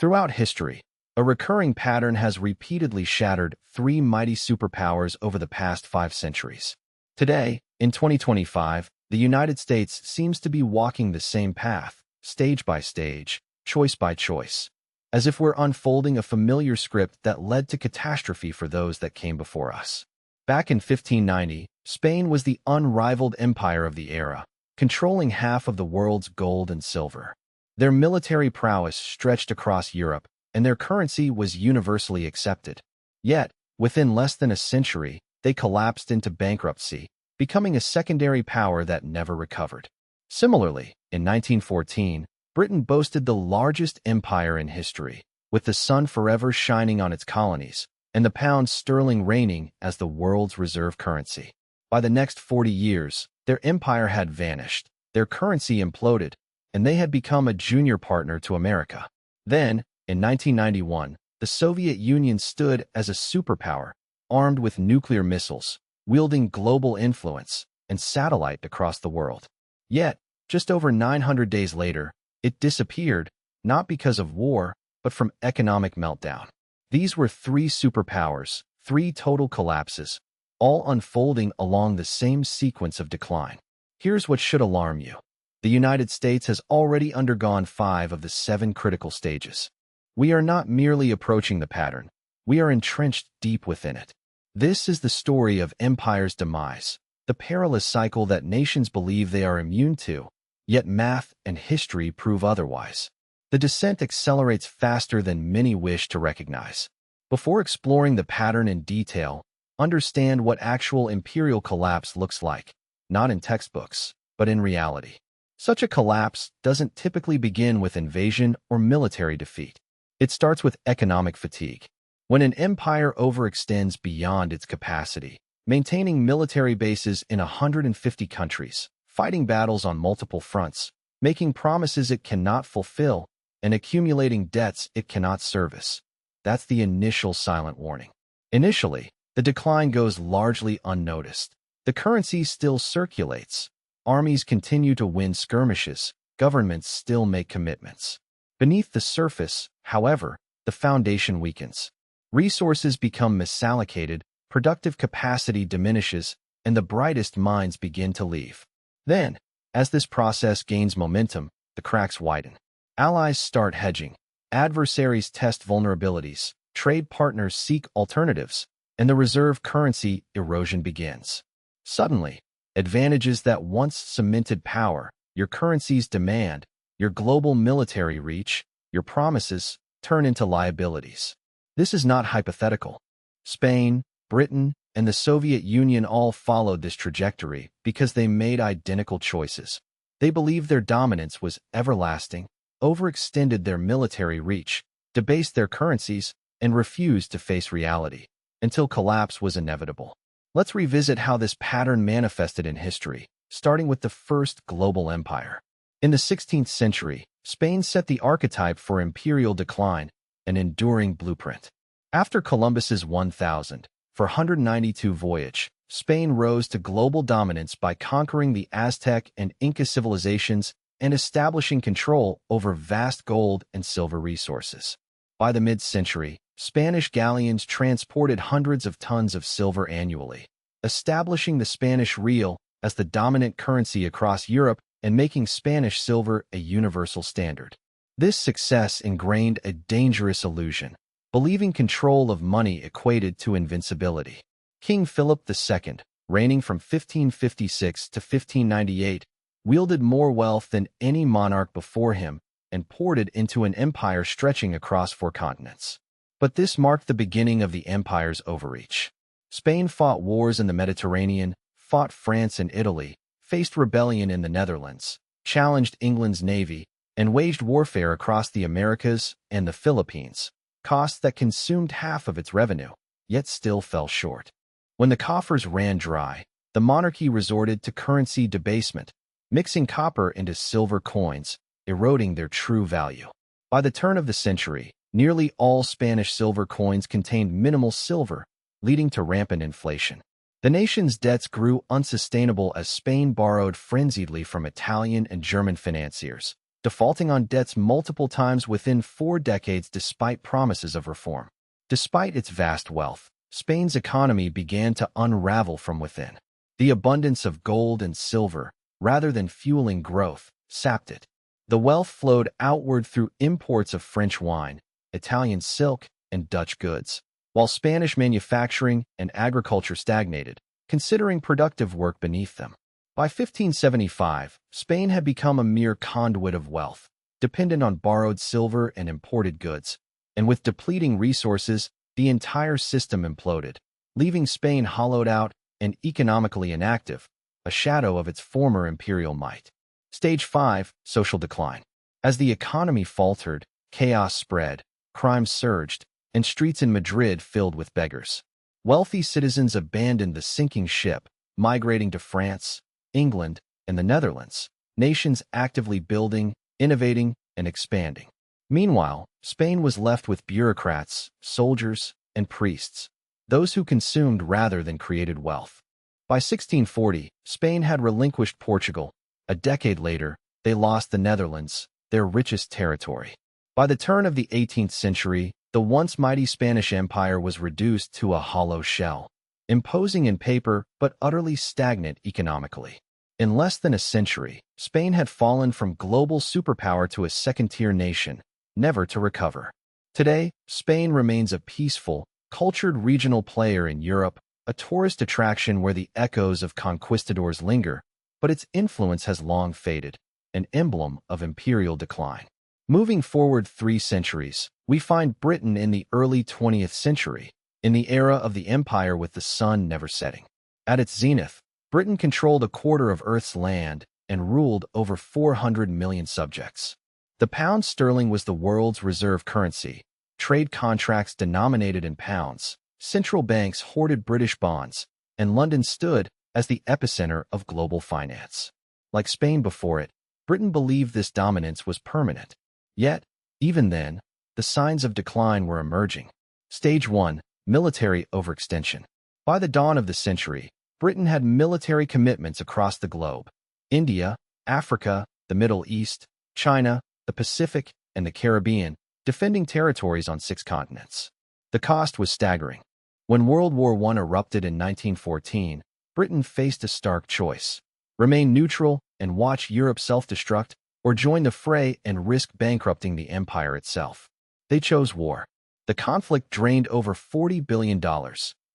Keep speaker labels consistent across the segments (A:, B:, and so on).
A: Throughout history, a recurring pattern has repeatedly shattered three mighty superpowers over the past 5 centuries. Today, in 2025, the United States seems to be walking the same path, stage by stage, choice by choice, as if we're unfolding a familiar script that led to catastrophe for those that came before us. Back in 1590, Spain was the unrivaled empire of the era, controlling half of the world's gold and silver. Their military prowess stretched across Europe, and their currency was universally accepted. Yet, within less than a century, they collapsed into bankruptcy, becoming a secondary power that never recovered. Similarly, in 1914, Britain boasted the largest empire in history, with the sun forever shining on its colonies, and the pound sterling reigning as the world's reserve currency. By the next 40 years, their empire had vanished, their currency imploded, and they had become a junior partner to America. Then, in 1991, the Soviet Union stood as a superpower, armed with nuclear missiles, wielding global influence, and satellite across the world. Yet, just over 900 days later, it disappeared, not because of war, but from economic meltdown. These were three superpowers, three total collapses, all unfolding along the same sequence of decline. Here's what should alarm you. The United States has already undergone 5 of the 7 critical stages. We are not merely approaching the pattern, we are entrenched deep within it. This is the story of empire's demise, the perilous cycle that nations believe they are immune to, yet math and history prove otherwise. The descent accelerates faster than many wish to recognize. Before exploring the pattern in detail, understand what actual imperial collapse looks like, not in textbooks, but in reality. Such a collapse doesn't typically begin with invasion or military defeat. It starts with economic fatigue. When an empire overextends beyond its capacity, maintaining military bases in 150 countries, fighting battles on multiple fronts, making promises it cannot fulfill, and accumulating debts it cannot service. That's the initial silent warning. Initially, the decline goes largely unnoticed. The currency still circulates. Armies continue to win skirmishes. Governments still make commitments. Beneath the surface, however, the foundation weakens. Resources become misallocated, productive capacity diminishes, and the brightest minds begin to leave. Then, as this process gains momentum, the cracks widen. Allies start hedging. Adversaries test vulnerabilities. Trade partners seek alternatives, and the reserve currency erosion begins. Suddenly, advantages that once cemented power, your currency's demand, your global military reach, your promises, turn into liabilities. This is not hypothetical. Spain, Britain, and the Soviet Union all followed this trajectory because they made identical choices. They believed their dominance was everlasting, overextended their military reach, debased their currencies, and refused to face reality, until collapse was inevitable. Let's revisit how this pattern manifested in history, starting with the first global empire. In the 16th century, Spain set the archetype for imperial decline, an enduring blueprint. After Columbus's 1492 voyage, Spain rose to global dominance by conquering the Aztec and Inca civilizations and establishing control over vast gold and silver resources. By the mid-century, Spanish galleons transported hundreds of tons of silver annually, establishing the Spanish real as the dominant currency across Europe and making Spanish silver a universal standard. This success ingrained a dangerous illusion, believing control of money equated to invincibility. King Philip II, reigning from 1556 to 1598, wielded more wealth than any monarch before him and poured it into an empire stretching across 4 continents. But this marked the beginning of the empire's overreach. Spain fought wars in the Mediterranean, fought France and Italy, faced rebellion in the Netherlands, challenged England's navy, and waged warfare across the Americas and the Philippines, costs that consumed half of its revenue, yet still fell short. When the coffers ran dry, the monarchy resorted to currency debasement, mixing copper into silver coins, eroding their true value. By the turn of the century, nearly all Spanish silver coins contained minimal silver, leading to rampant inflation. The nation's debts grew unsustainable as Spain borrowed frenziedly from Italian and German financiers, defaulting on debts multiple times within 4 decades despite promises of reform. Despite its vast wealth, Spain's economy began to unravel from within. The abundance of gold and silver, rather than fueling growth, sapped it. The wealth flowed outward through imports of French wine, Italian silk, and Dutch goods, while Spanish manufacturing and agriculture stagnated, considering productive work beneath them. By 1575, Spain had become a mere conduit of wealth, dependent on borrowed silver and imported goods, and with depleting resources, the entire system imploded, leaving Spain hollowed out and economically inactive, a shadow of its former imperial might. Stage 5. Social decline. As the economy faltered, chaos spread, crime surged, and streets in Madrid filled with beggars. Wealthy citizens abandoned the sinking ship, migrating to France, England, and the Netherlands, nations actively building, innovating, and expanding. Meanwhile, Spain was left with bureaucrats, soldiers, and priests, those who consumed rather than created wealth. By 1640, Spain had relinquished Portugal. A decade later, they lost the Netherlands, their richest territory. By the turn of the 18th century, the once mighty Spanish Empire was reduced to a hollow shell, imposing in paper but utterly stagnant economically. In less than a century, Spain had fallen from global superpower to a second-tier nation, never to recover. Today, Spain remains a peaceful, cultured regional player in Europe, a tourist attraction where the echoes of conquistadors linger, but its influence has long faded, an emblem of imperial decline. Moving forward 3 centuries, we find Britain in the early 20th century, in the era of the empire with the sun never setting. At its zenith, Britain controlled a quarter of Earth's land and ruled over 400 million subjects. The pound sterling was the world's reserve currency, trade contracts denominated in pounds, central banks hoarded British bonds, and London stood as the epicenter of global finance. Like Spain before it, Britain believed this dominance was permanent. Yet, even then, the signs of decline were emerging. Stage 1. Military overextension. By the dawn of the century, Britain had military commitments across the globe: India, Africa, the Middle East, China, the Pacific, and the Caribbean, defending territories on 6 continents. The cost was staggering. When World War I erupted in 1914, Britain faced a stark choice: remain neutral and watch Europe self-destruct, or join the fray and risk bankrupting the empire itself. They chose war. The conflict drained over $40 billion,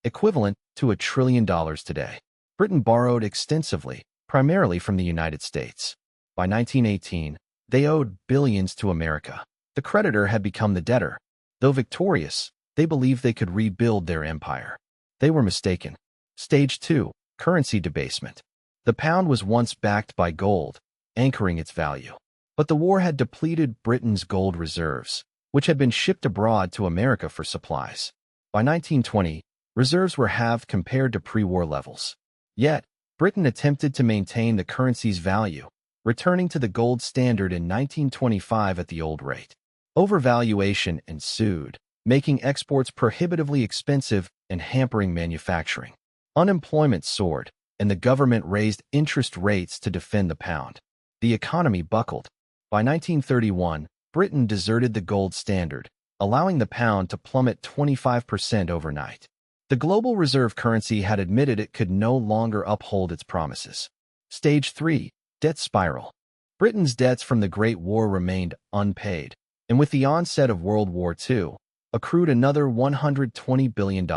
A: equivalent to $1 trillion today. Britain borrowed extensively, primarily from the United States. By 1918, they owed billions to America. The creditor had become the debtor. Though victorious, they believed they could rebuild their empire. They were mistaken. Stage 2. Currency debasement. The pound was once backed by gold, anchoring its value. But the war had depleted Britain's gold reserves, which had been shipped abroad to America for supplies. By 1920, reserves were halved compared to pre-war levels. Yet, Britain attempted to maintain the currency's value, returning to the gold standard in 1925 at the old rate. Overvaluation ensued, making exports prohibitively expensive and hampering manufacturing. Unemployment soared, and the government raised interest rates to defend the pound. The economy buckled. By 1931, Britain deserted the gold standard, allowing the pound to plummet 25% overnight. The global reserve currency had admitted it could no longer uphold its promises. Stage 3. Debt spiral. Britain's debts from the Great War remained unpaid, and with the onset of World War II, accrued another $120 billion.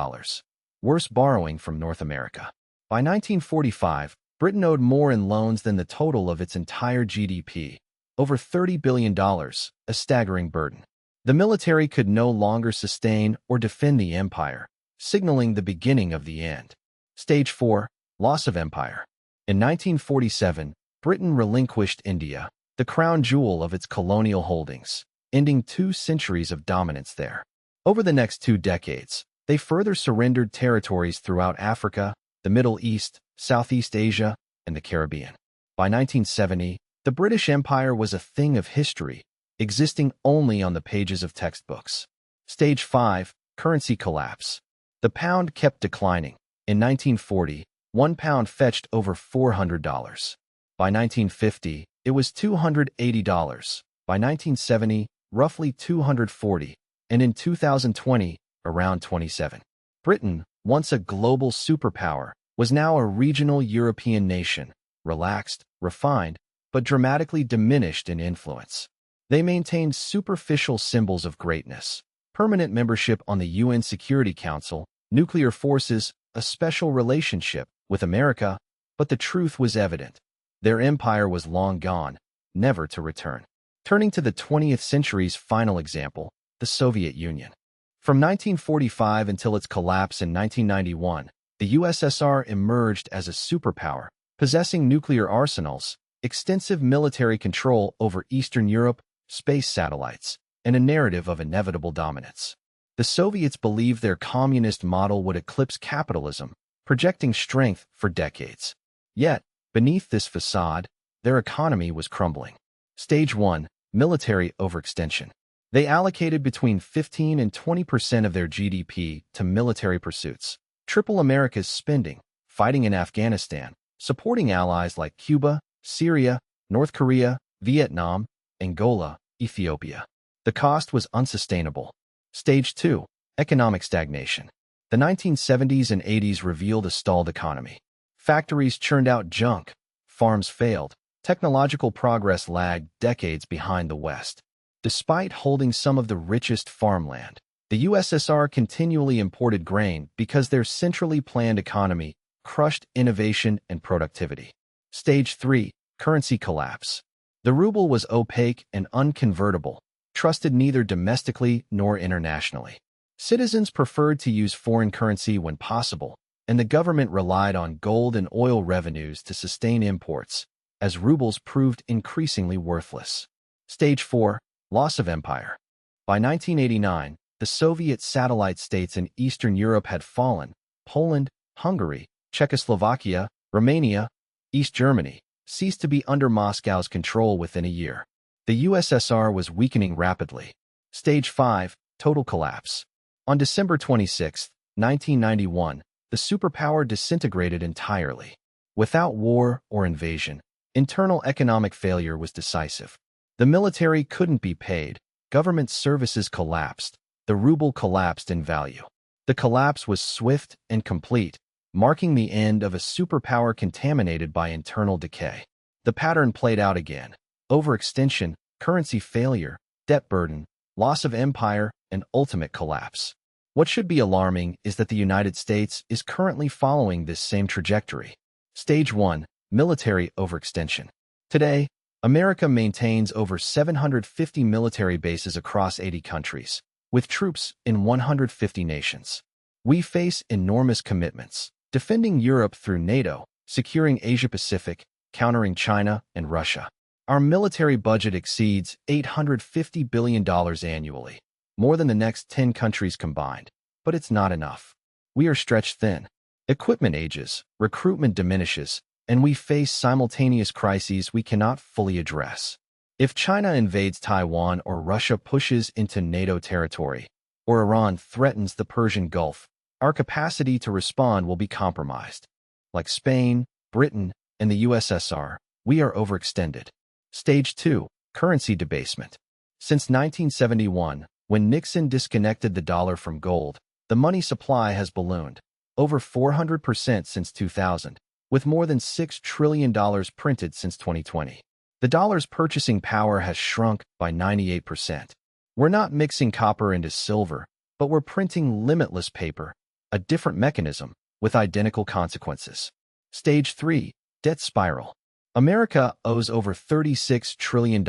A: Worse borrowing from North America. By 1945, Britain owed more in loans than the total of its entire GDP, over $30 billion, a staggering burden. The military could no longer sustain or defend the empire, signaling the beginning of the end. Stage 4. Loss of empire. In 1947, Britain relinquished India, the crown jewel of its colonial holdings, ending 2 centuries of dominance there. Over the next 2 decades, they further surrendered territories throughout Africa, the Middle East, Southeast Asia, and the Caribbean. By 1970, the British Empire was a thing of history, existing only on the pages of textbooks. Stage 5. Currency collapse. The pound kept declining. In 1940, £1 fetched over $400. By 1950, it was $280. By 1970, roughly $240, and in 2020, around 27. Britain, once a global superpower, was now a regional European nation, relaxed, refined, but dramatically diminished in influence. They maintained superficial symbols of greatness, permanent membership on the UN Security Council, nuclear forces, a special relationship with America, but the truth was evident. Their empire was long gone, never to return. Turning to the 20th century's final example, the Soviet Union. From 1945 until its collapse in 1991, the USSR emerged as a superpower, possessing nuclear arsenals, extensive military control over Eastern Europe, space satellites, and a narrative of inevitable dominance. The Soviets believed their communist model would eclipse capitalism, projecting strength for decades. Yet, beneath this facade, their economy was crumbling. Stage 1. Military overextension. They allocated between 15 and 20% of their GDP to military pursuits, triple America's spending, fighting in Afghanistan, supporting allies like Cuba, Syria, North Korea, Vietnam, Angola, Ethiopia. The cost was unsustainable. Stage 2. Economic stagnation. The 1970s and 80s revealed a stalled economy. Factories churned out junk, farms failed, technological progress lagged decades behind the West. Despite holding some of the richest farmland, the USSR continually imported grain because their centrally planned economy crushed innovation and productivity. Stage 3. Currency collapse. The ruble was opaque and unconvertible, trusted neither domestically nor internationally. Citizens preferred to use foreign currency when possible, and the government relied on gold and oil revenues to sustain imports, as rubles proved increasingly worthless. Stage 4. Loss of empire. By 1989, the Soviet satellite states in Eastern Europe had fallen. Poland, Hungary, Czechoslovakia, Romania, East Germany ceased to be under Moscow's control within a year. The USSR was weakening rapidly. Stage 5. Total collapse. On December 26, 1991, the superpower disintegrated entirely. Without war or invasion, internal economic failure was decisive. The military couldn't be paid, government services collapsed, the ruble collapsed in value. The collapse was swift and complete, marking the end of a superpower contaminated by internal decay. The pattern played out again: overextension, currency failure, debt burden, loss of empire, and ultimate collapse. What should be alarming is that the United States is currently following this same trajectory. Stage 1. Military overextension. Today, America maintains over 750 military bases across 80 countries, with troops in 150 nations. We face enormous commitments, defending Europe through NATO, securing Asia-Pacific, countering China and Russia. Our military budget exceeds $850 billion annually, more than the next 10 countries combined. But it's not enough. We are stretched thin. Equipment ages, recruitment diminishes, and we face simultaneous crises we cannot fully address. If China invades Taiwan or Russia pushes into NATO territory, or Iran threatens the Persian Gulf, our capacity to respond will be compromised. Like Spain, Britain, and the USSR, we are overextended. Stage 2. Currency debasement. Since 1971, when Nixon disconnected the dollar from gold, the money supply has ballooned, over 400% since 2000, with more than $6 trillion printed since 2020. The dollar's purchasing power has shrunk by 98%. We're not mixing copper into silver, but we're printing limitless paper, a different mechanism, with identical consequences. Stage 3. Debt spiral. America owes over $36 trillion,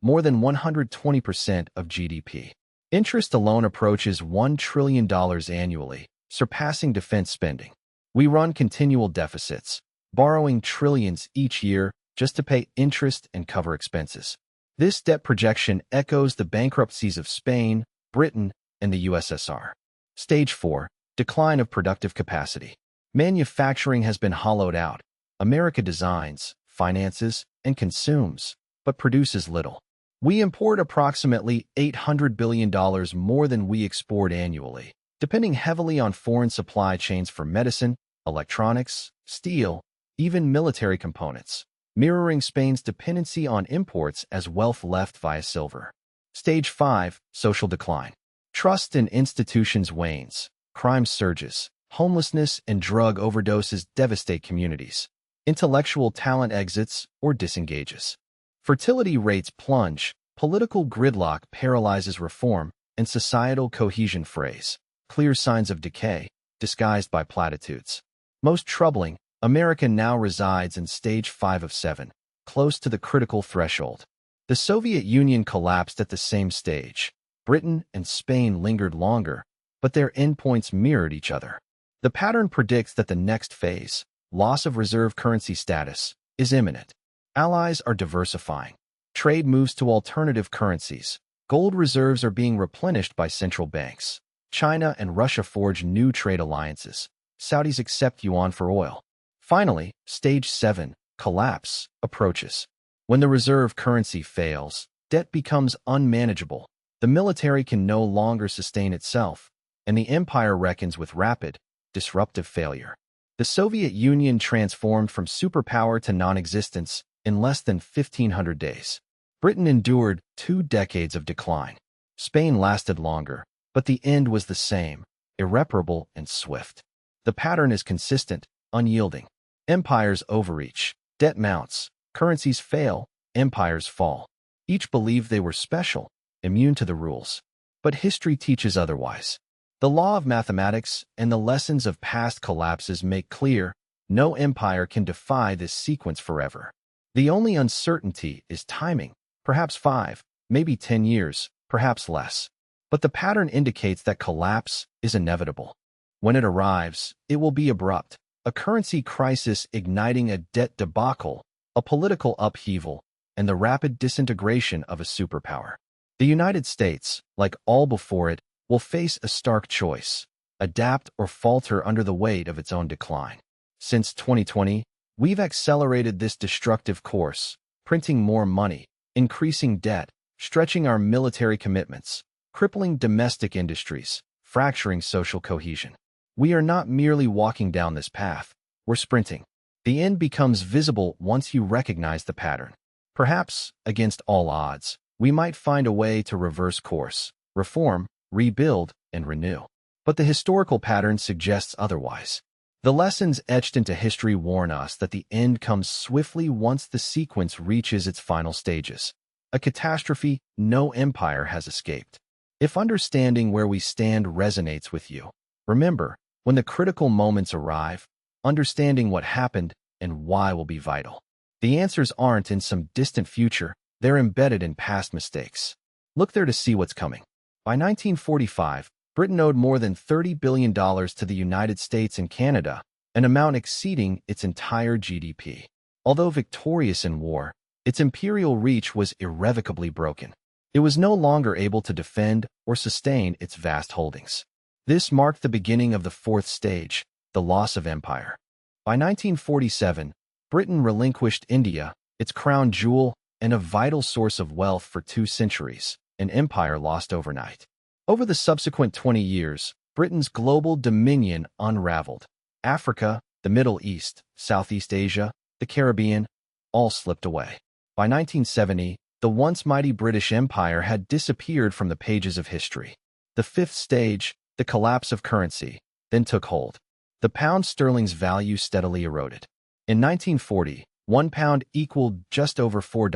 A: more than 120% of GDP. Interest alone approaches $1 trillion annually, surpassing defense spending. We run continual deficits, borrowing trillions each year just to pay interest and cover expenses. This debt projection echoes the bankruptcies of Spain, Britain, and the USSR. Stage 4. Decline of productive capacity. Manufacturing has been hollowed out. America designs, finances, and consumes, but produces little. We import approximately $800 billion more than we export annually, depending heavily on foreign supply chains for medicine, electronics, steel, even military components. mirroring Spain's dependency on imports as wealth left via silver. Stage 5. Social decline. Trust in institutions wanes, crime surges, homelessness and drug overdoses devastate communities. Intellectual talent exits or disengages. Fertility rates plunge, political gridlock paralyzes reform, and societal cohesion frays. Clear signs of decay, disguised by platitudes. Most troubling, America now resides in stage 5 of 7, close to the critical threshold. The Soviet Union collapsed at the same stage. Britain and Spain lingered longer, but their endpoints mirrored each other. The pattern predicts that the next phase, loss of reserve currency status, is imminent. Allies are diversifying. Trade moves to alternative currencies. Gold reserves are being replenished by central banks. China and Russia forge new trade alliances. Saudis accept yuan for oil. Finally, stage 7, collapse, approaches. When the reserve currency fails, debt becomes unmanageable. The military can no longer sustain itself, and the empire reckons with rapid, disruptive failure. The Soviet Union transformed from superpower to non-existence in less than 1,500 days. Britain endured 2 decades of decline. Spain lasted longer, but the end was the same, irreparable and swift. The pattern is consistent, unyielding. Empires overreach, debt mounts, currencies fail, empires fall. Each believed they were special, immune to the rules. But history teaches otherwise. The law of mathematics and the lessons of past collapses make clear no empire can defy this sequence forever. The only uncertainty is timing, perhaps 5, maybe 10 years, perhaps less. But the pattern indicates that collapse is inevitable. When it arrives, it will be abrupt, a currency crisis igniting a debt debacle, a political upheaval, and the rapid disintegration of a superpower. The United States, like all before it, will face a stark choice: adapt or falter under the weight of its own decline. Since 2020, we've accelerated this destructive course, printing more money, increasing debt, stretching our military commitments, crippling domestic industries, fracturing social cohesion. We are not merely walking down this path, we're sprinting. The end becomes visible once you recognize the pattern. Perhaps, against all odds, we might find a way to reverse course, reform, rebuild, and renew. But the historical pattern suggests otherwise. The lessons etched into history warn us that the end comes swiftly once the sequence reaches its final stages. A catastrophe no empire has escaped. If understanding where we stand resonates with you, remember, when the critical moments arrive, understanding what happened and why will be vital. The answers aren't in some distant future, they're embedded in past mistakes. Look there to see what's coming. By 1945, Britain owed more than $30 billion to the United States and Canada, an amount exceeding its entire GDP. Although victorious in war, its imperial reach was irrevocably broken. It was no longer able to defend or sustain its vast holdings. This marked the beginning of the fourth stage, the loss of empire. By 1947, Britain relinquished India, its crown jewel and a vital source of wealth for 2 centuries, an empire lost overnight. Over the subsequent 20 years, Britain's global dominion unraveled. Africa, the Middle East, Southeast Asia, the Caribbean, all slipped away. By 1970, the once mighty British Empire had disappeared from the pages of history. The fifth stage, the collapse of currency, then took hold. The pound sterling's value steadily eroded. In 1940, £1 equaled just over $4.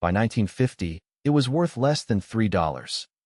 A: By 1950, it was worth less than $3.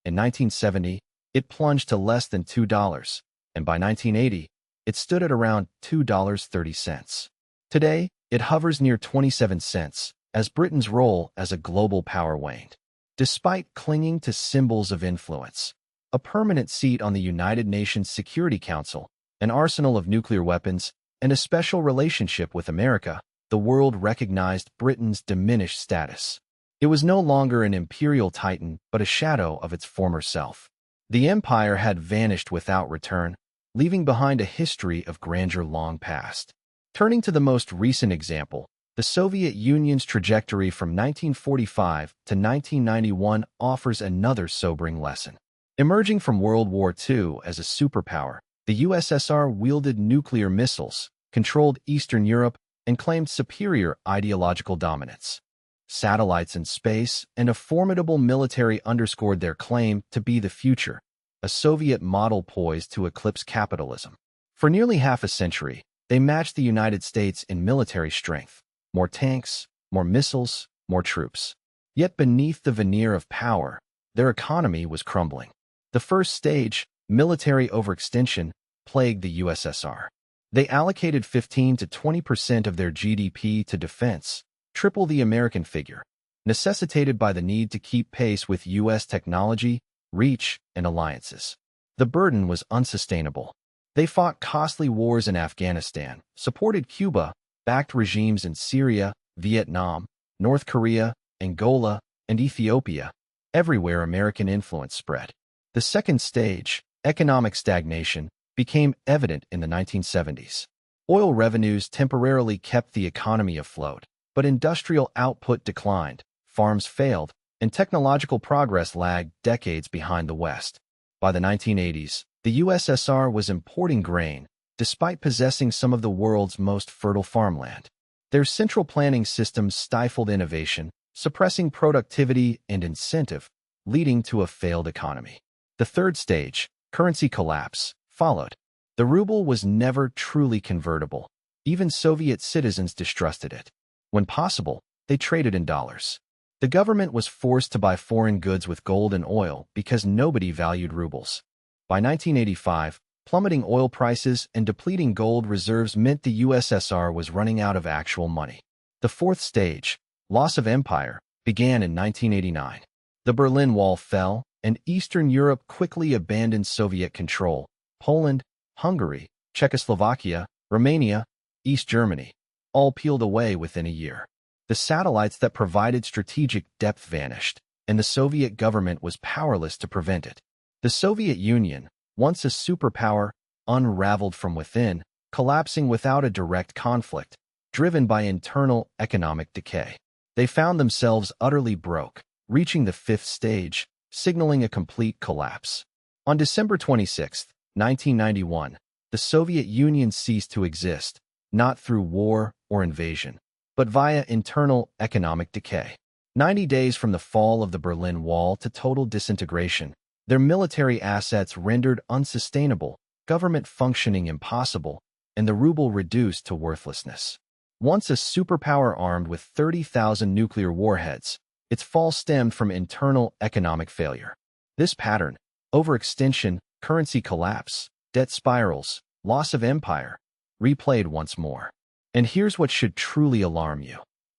A: In 1970, it plunged to less than $2, and by 1980, it stood at around $2.30. Today, it hovers near 27 cents, as Britain's role as a global power waned. Despite clinging to symbols of influence, a permanent seat on the United Nations Security Council, an arsenal of nuclear weapons, and a special relationship with America, the world recognized Britain's diminished status. It was no longer an imperial titan, but a shadow of its former self. The empire had vanished without return, leaving behind a history of grandeur long past. Turning to the most recent example, the Soviet Union's trajectory from 1945 to 1991 offers another sobering lesson. Emerging from World War II as a superpower, the USSR wielded nuclear missiles, controlled Eastern Europe, and claimed superior ideological dominance. Satellites in space and a formidable military underscored their claim to be the future, a Soviet model poised to eclipse capitalism. For nearly half a century, they matched the United States in military strength: more tanks, more missiles, more troops. Yet beneath the veneer of power, their economy was crumbling. The first stage, military overextension, plagued the USSR. They allocated 15 to 20% of their GDP to defense, triple the American figure, necessitated by the need to keep pace with U.S. technology, reach, and alliances. The burden was unsustainable. They fought costly wars in Afghanistan, supported Cuba, backed regimes in Syria, Vietnam, North Korea, Angola, and Ethiopia. Everywhere American influence spread. The second stage, economic stagnation, became evident in the 1970s. Oil revenues temporarily kept the economy afloat, but industrial output declined, farms failed, and technological progress lagged decades behind the West. By the 1980s, the USSR was importing grain, despite possessing some of the world's most fertile farmland. Their central planning systems stifled innovation, suppressing productivity and incentive, leading to a failed economy. The third stage, currency collapse, followed. The ruble was never truly convertible. Even Soviet citizens distrusted it. When possible, they traded in dollars. The government was forced to buy foreign goods with gold and oil because nobody valued rubles. By 1985, plummeting oil prices and depleting gold reserves meant the USSR was running out of actual money. The fourth stage, loss of empire, began in 1989. The Berlin Wall fell, and Eastern Europe quickly abandoned Soviet control. Poland, Hungary, Czechoslovakia, Romania, East Germany, all peeled away within a year. The satellites that provided strategic depth vanished, and the Soviet government was powerless to prevent it. The Soviet Union, once a superpower, unraveled from within, collapsing without a direct conflict, driven by internal economic decay. They found themselves utterly broke, reaching the fifth stage, signaling a complete collapse. On December 26, 1991, the Soviet Union ceased to exist, not through war or invasion, but via internal economic decay. 90 days from the fall of the Berlin Wall to total disintegration, their military assets rendered unsustainable, government functioning impossible, and the ruble reduced to worthlessness. Once a superpower armed with 30,000 nuclear warheads, its fall stemmed from internal economic failure. This pattern, overextension, currency collapse, debt spirals, loss of empire, replayed once more. And here's what should truly alarm you.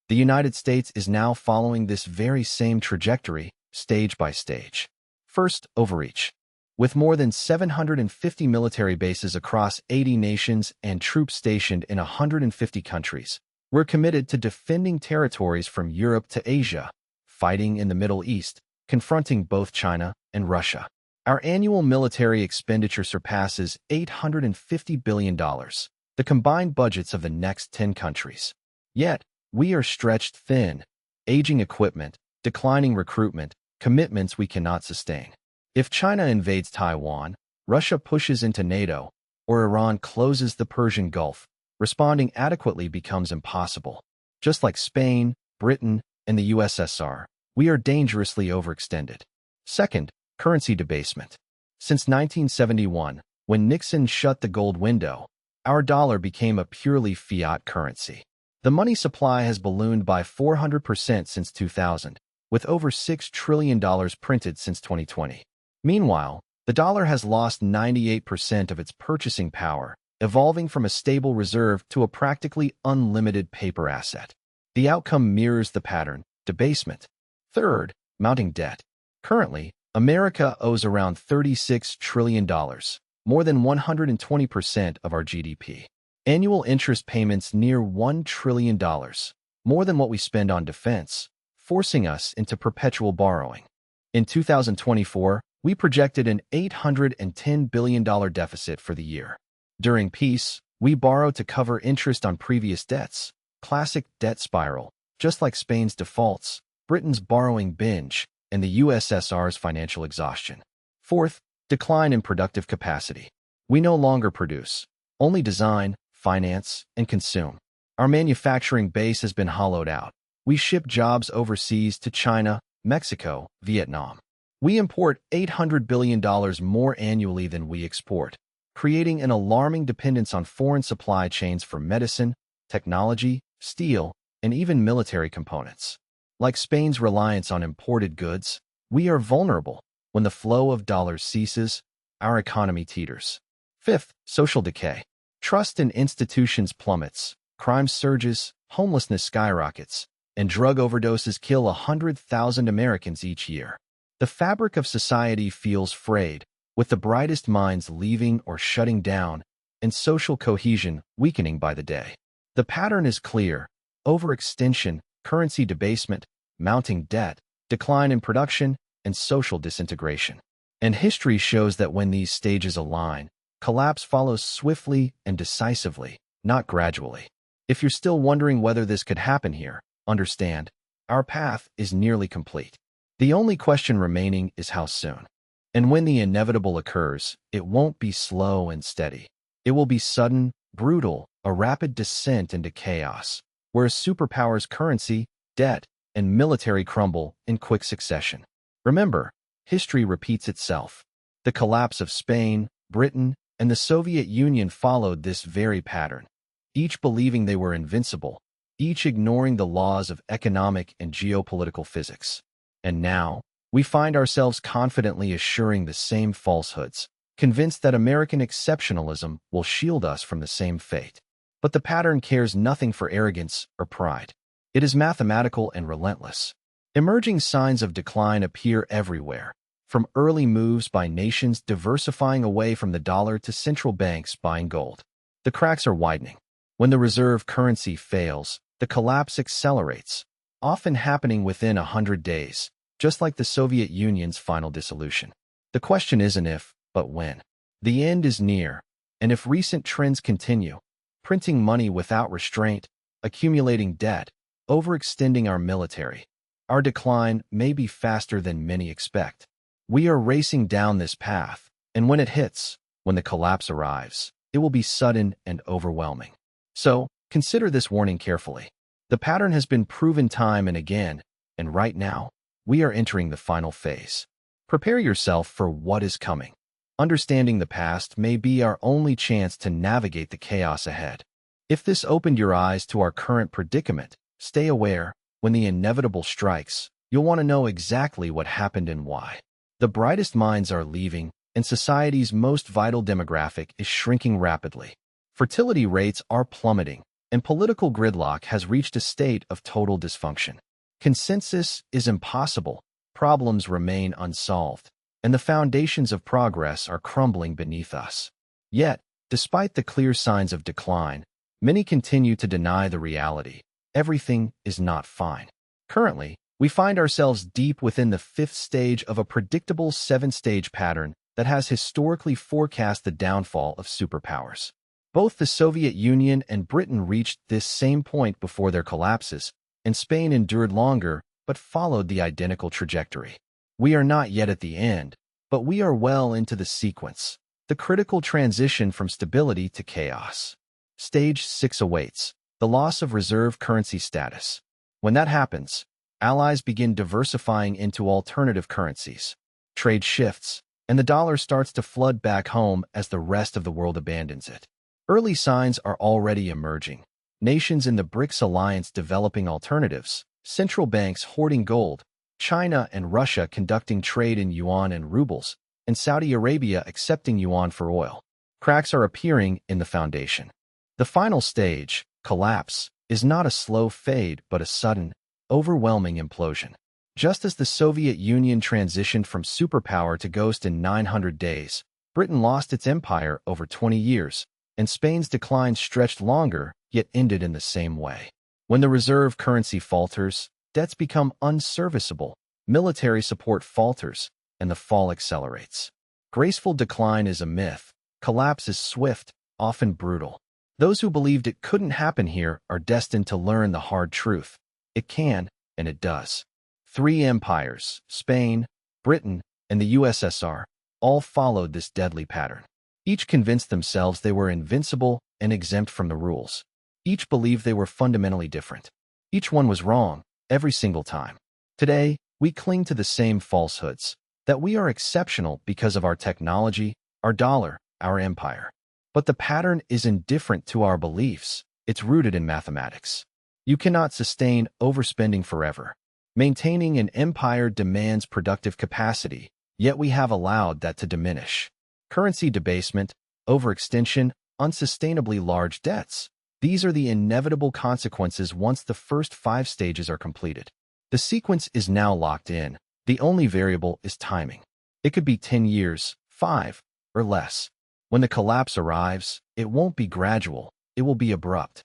A: The United States is now following this very same trajectory, stage by stage. First, overreach. With more than 750 military bases across 80 nations and troops stationed in 150 countries, we're committed to defending territories from Europe to Asia, fighting in the Middle East, confronting both China and Russia. Our annual military expenditure surpasses $850 billion, the combined budgets of the next 10 countries. Yet, we are stretched thin, aging equipment, declining recruitment, commitments we cannot sustain. If China invades Taiwan, Russia pushes into NATO, or Iran closes the Persian Gulf, responding adequately becomes impossible. Just like Spain, Britain, and the USSR, we are dangerously overextended. Second, currency debasement. Since 1971, when Nixon shut the gold window, our dollar became a purely fiat currency. The money supply has ballooned by 400% since 2000, with over $6 trillion printed since 2020. Meanwhile, the dollar has lost 98% of its purchasing power, evolving from a stable reserve to a practically unlimited paper asset. The outcome mirrors the pattern, debasement. Third, mounting debt. Currently, America owes around $36 trillion, more than 120% of our GDP. Annual interest payments near $1 trillion, more than what we spend on defense, forcing us into perpetual borrowing. In 2024, we projected an $810 billion deficit for the year. During peace, we borrowed to cover interest on previous debts, classic debt spiral, just like Spain's defaults, Britain's borrowing binge, and the USSR's financial exhaustion. Fourth, decline in productive capacity. We no longer produce, only design, finance, and consume. Our manufacturing base has been hollowed out. We ship jobs overseas to China, Mexico, Vietnam. We import $800 billion more annually than we export, creating an alarming dependence on foreign supply chains for medicine, technology, steel, and even military components. Like Spain's reliance on imported goods, we are vulnerable. When the flow of dollars ceases, our economy teeters. Fifth, social decay. Trust in institutions plummets, crime surges, homelessness skyrockets, and drug overdoses kill 100,000 Americans each year. The fabric of society feels frayed, with the brightest minds leaving or shutting down, and social cohesion weakening by the day. The pattern is clear: overextension, currency debasement, mounting debt, decline in production, and social disintegration. And history shows that when these stages align, collapse follows swiftly and decisively, not gradually. If you're still wondering whether this could happen here, understand, our path is nearly complete. The only question remaining is how soon. And when the inevitable occurs, it won't be slow and steady. It will be sudden, brutal, a rapid descent into chaos, where a superpower's currency, debt, and military crumble in quick succession. Remember, history repeats itself. The collapse of Spain, Britain, and the Soviet Union followed this very pattern, each believing they were invincible, each ignoring the laws of economic and geopolitical physics. And now, we find ourselves confidently assuring the same falsehoods, convinced that American exceptionalism will shield us from the same fate. But the pattern cares nothing for arrogance or pride. It is mathematical and relentless. Emerging signs of decline appear everywhere, from early moves by nations diversifying away from the dollar to central banks buying gold. The cracks are widening. When the reserve currency fails, the collapse accelerates, often happening within 100 days, just like the Soviet Union's final dissolution. The question isn't if, but when. The end is near, and if recent trends continue, printing money without restraint, accumulating debt, overextending our military, our decline may be faster than many expect. We are racing down this path, and when it hits, when the collapse arrives, it will be sudden and overwhelming. So, consider this warning carefully. The pattern has been proven time and again, and right now, we are entering the final phase. Prepare yourself for what is coming. Understanding the past may be our only chance to navigate the chaos ahead. If this opened your eyes to our current predicament, stay aware. When the inevitable strikes, you'll want to know exactly what happened and why. The brightest minds are leaving, and society's most vital demographic is shrinking rapidly. Fertility rates are plummeting, and political gridlock has reached a state of total dysfunction. Consensus is impossible, problems remain unsolved, and the foundations of progress are crumbling beneath us. Yet, despite the clear signs of decline, many continue to deny the reality. Everything is not fine. Currently, we find ourselves deep within the fifth stage of a predictable seven-stage pattern that has historically forecast the downfall of superpowers. Both the Soviet Union and Britain reached this same point before their collapses, and Spain endured longer but followed the identical trajectory. We are not yet at the end, but we are well into the sequence, the critical transition from stability to chaos. Stage 6 awaits. The loss of reserve currency status. When that happens, allies begin diversifying into alternative currencies. Trade shifts, and the dollar starts to flood back home as the rest of the world abandons it. Early signs are already emerging. Nations in the BRICS alliance developing alternatives, central banks hoarding gold, China and Russia conducting trade in yuan and rubles, and Saudi Arabia accepting yuan for oil. Cracks are appearing in the foundation. The final stage, collapse, is not a slow fade but a sudden, overwhelming implosion. Just as the Soviet Union transitioned from superpower to ghost in 900 days, Britain lost its empire over 20 years, and Spain's decline stretched longer yet ended in the same way. When the reserve currency falters, debts become unserviceable, military support falters, and the fall accelerates. Graceful decline is a myth. Collapse is swift, often brutal. Those who believed it couldn't happen here are destined to learn the hard truth. It can, and it does. Three empires, Spain, Britain, and the USSR, all followed this deadly pattern. Each convinced themselves they were invincible and exempt from the rules. Each believed they were fundamentally different. Each one was wrong, every single time. Today, we cling to the same falsehoods, that we are exceptional because of our technology, our dollar, our empire. But the pattern is indifferent to our beliefs. It's rooted in mathematics. You cannot sustain overspending forever. Maintaining an empire demands productive capacity, yet we have allowed that to diminish. Currency debasement, overextension, unsustainably large debts. These are the inevitable consequences once the first 5 stages are completed. The sequence is now locked in. The only variable is timing. It could be 10 years, 5, or less. When the collapse arrives, it won't be gradual, it will be abrupt.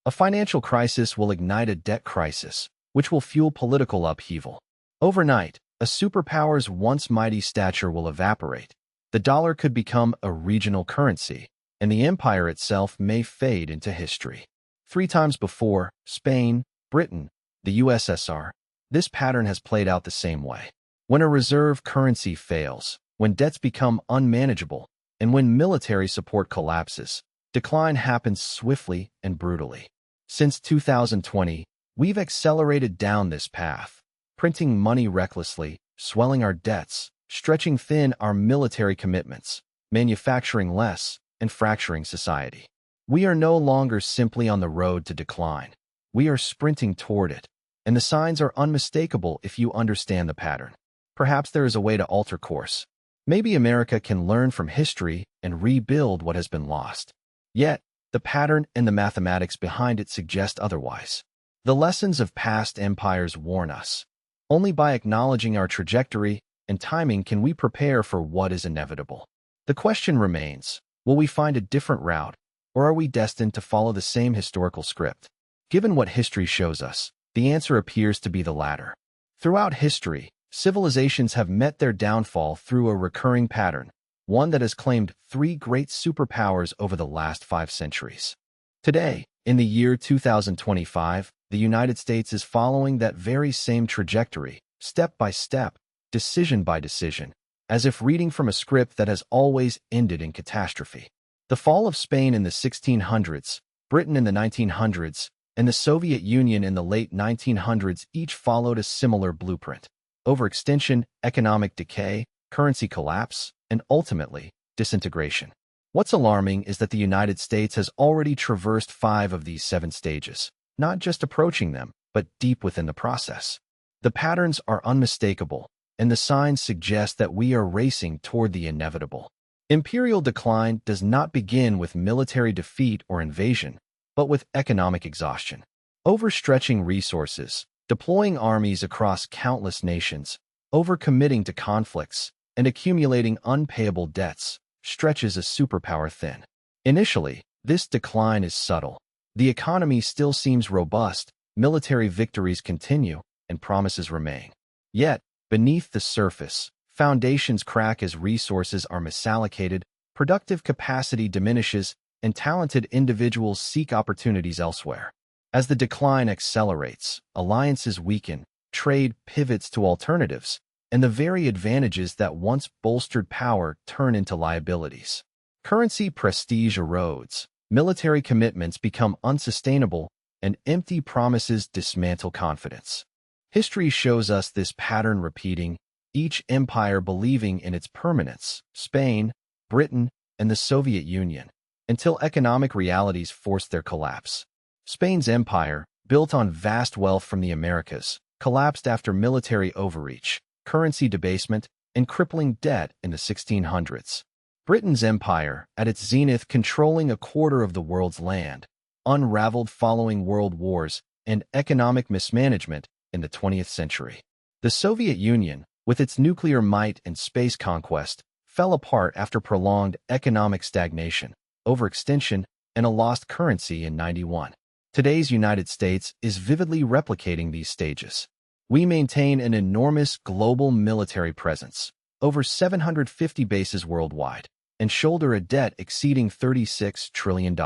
A: A financial crisis will ignite a debt crisis, which will fuel political upheaval. Overnight, a superpower's once mighty stature will evaporate. The dollar could become a regional currency, and the empire itself may fade into history. 3 times before, Spain, Britain, the USSR, this pattern has played out the same way. When a reserve currency fails, when debts become unmanageable, and when military support collapses, decline happens swiftly and brutally. Since 2020, we've accelerated down this path, printing money recklessly, swelling our debts, stretching thin our military commitments, manufacturing less, and fracturing society. We are no longer simply on the road to decline. We are sprinting toward it, and the signs are unmistakable if you understand the pattern. Perhaps there is a way to alter course. Maybe America can learn from history and rebuild what has been lost. Yet, the pattern and the mathematics behind it suggest otherwise. The lessons of past empires warn us. Only by acknowledging our trajectory and timing can we prepare for what is inevitable. The question remains, will we find a different route, or are we destined to follow the same historical script? Given what history shows us, the answer appears to be the latter. Throughout history, civilizations have met their downfall through a recurring pattern, one that has claimed 3 great superpowers over the last 5 centuries. Today, in the year 2025, the United States is following that very same trajectory, step by step, decision by decision, as if reading from a script that has always ended in catastrophe. The fall of Spain in the 1600s, Britain in the 1900s, and the Soviet Union in the late 1900s each followed a similar blueprint: overextension, economic decay, currency collapse, and ultimately, disintegration. What's alarming is that the United States has already traversed 5 of these 7 stages, not just approaching them, but deep within the process. The patterns are unmistakable, and the signs suggest that we are racing toward the inevitable. Imperial decline does not begin with military defeat or invasion, but with economic exhaustion. Overstretching resources, deploying armies across countless nations, overcommitting to conflicts, and accumulating unpayable debts stretches a superpower thin. Initially, this decline is subtle. The economy still seems robust, military victories continue, and promises remain. Yet, beneath the surface, foundations crack as resources are misallocated, productive capacity diminishes, and talented individuals seek opportunities elsewhere. As the decline accelerates, alliances weaken, trade pivots to alternatives, and the very advantages that once bolstered power turn into liabilities. Currency prestige erodes, military commitments become unsustainable, and empty promises dismantle confidence. History shows us this pattern repeating, each empire believing in its permanence: Spain, Britain, and the Soviet Union, until economic realities forced their collapse. Spain's empire, built on vast wealth from the Americas, collapsed after military overreach, currency debasement, and crippling debt in the 1600s. Britain's empire, at its zenith controlling a quarter of the world's land, unraveled following world wars and economic mismanagement in the 20th century. The Soviet Union, with its nuclear might and space conquest, fell apart after prolonged economic stagnation, overextension, and a lost currency in '91. Today's United States is vividly replicating these stages. We maintain an enormous global military presence, over 750 bases worldwide, and shoulder a debt exceeding $36 trillion.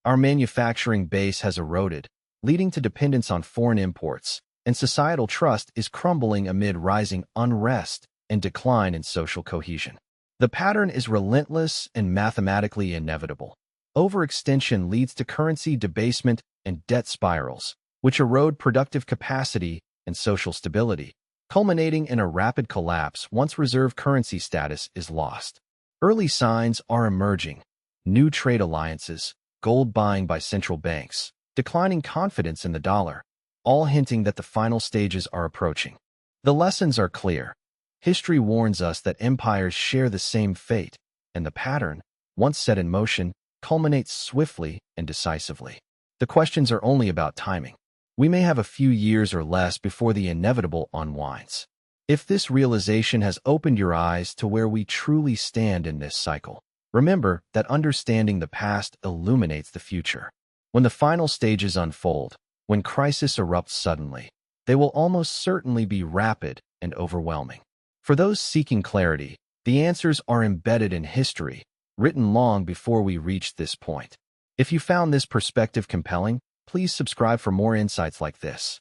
A: Our manufacturing base has eroded, leading to dependence on foreign imports, and societal trust is crumbling amid rising unrest and decline in social cohesion. The pattern is relentless and mathematically inevitable. Overextension leads to currency debasement and debt spirals, which erode productive capacity and social stability, culminating in a rapid collapse once reserve currency status is lost. Early signs are emerging: new trade alliances, gold buying by central banks, declining confidence in the dollar, all hinting that the final stages are approaching. The lessons are clear. History warns us that empires share the same fate, and the pattern, once set in motion, culminates swiftly and decisively. The questions are only about timing. We may have a few years or less before the inevitable unwinds. If this realization has opened your eyes to where we truly stand in this cycle, remember that understanding the past illuminates the future. When the final stages unfold, when crisis erupts suddenly, they will almost certainly be rapid and overwhelming. For those seeking clarity, the answers are embedded in history, written long before we reached this point. If you found this perspective compelling, please subscribe for more insights like this.